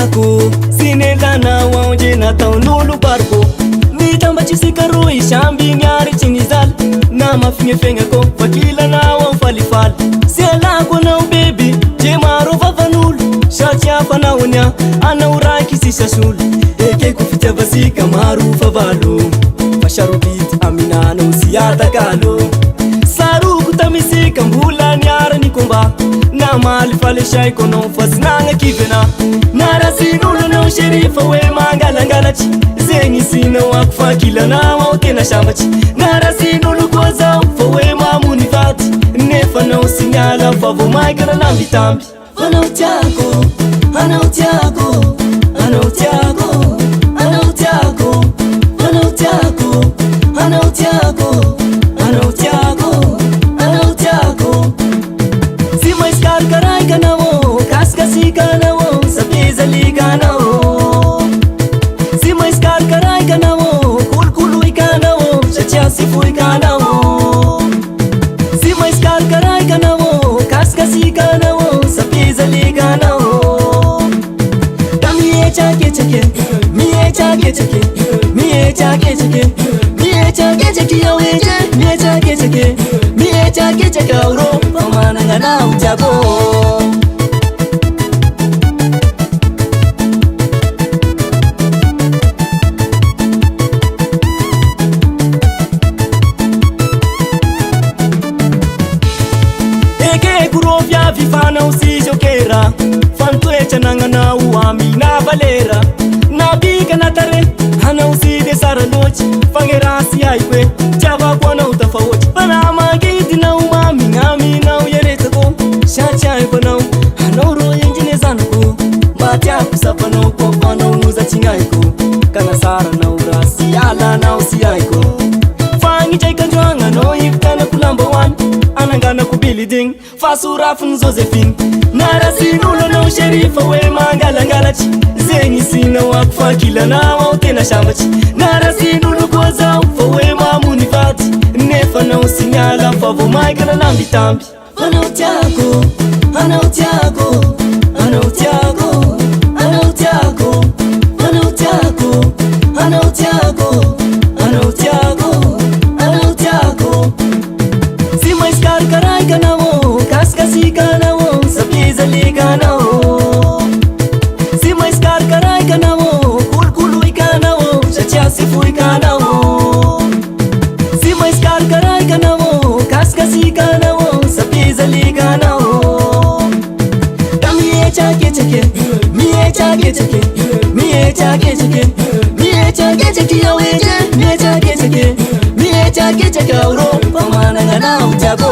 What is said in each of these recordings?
tiako sinendanao aonde nataon'olo bariko mitambatsisika roy samby miary tsy nizaly na mafignefegnako vakilanao ao falifaly sialako anao beby je maro vavan'olo satsy afanaonya anao raiky sisa solo ekeko fitiavasika maro favalo fasarobity aminanao sy atakalo saroko tamisika mbola niara ny komba na maly falesaiko anao fasinagna kivena narasin'olo anao sherifa hoe mangalangalatry zegny sinao ako fakilanao ao tena sambatsy narasin'olo koa zao fa hoe mamony vaty nefa anao signala fa vo maikana lambitamby anao tiako anao tiako anao tiako anao tiako anao tiako anao tiako anao tiako anao tiako si mais karkaraikanao kaskasikanao sapizalikanao si mais karkaraikanao kulkuluikanao satsiasifuikanao si mais karkaraikanao kaskasikanao sapizalikanao kamiechakechake miechakechake miechakechake miechakechake yaweje miechakechake miechakechake auro pamanangana utiako eke kurovya vifana usijokera fantoecha nanganao amina valera nabika natare hana uside saralochi fangerasi aikwe java kwana utafawochi pana magiti na umami ngami na uyeretako shachai panau hana uro yenjine zanako matya kusapano kwa fana umuza chingaiko kana sara na urasi ala na usiaiko fangi jaika jwanga no iftana kulamba wan anangana kubiliding fasurafun Josephine narasin'olo anao sherifa hoe mangalangalatry zegny sinao ako fakilanao ao tena sambatsy narasin'olo koa zao fa hoe mamony vaty nefa anao signala fa vo maikana lambitamby anao tiako anao tiako anao tiako anao tiako anao tiako anao tiako anao tiako anao tiako si mais karkaraikanao kaskasikanao sapizalikanao si mais karkaraikanao kulkuluikanao satsiasifuikanao si mais karkaraikanao kaskasikanao sapizalikanao kamiechakechake miechakechake miechakechake miechakechake yaweje miechakechake miechakechake auro pamanangana utiako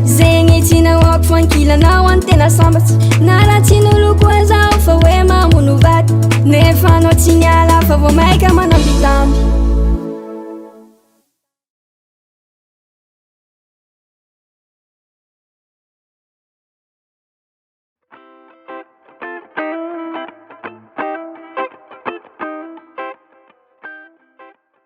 zegny tianao ako fankilanao antena sambatsy naratin'olo koa zao fa hoe mamono vaty nefa anao tsy niala fa vo maika mana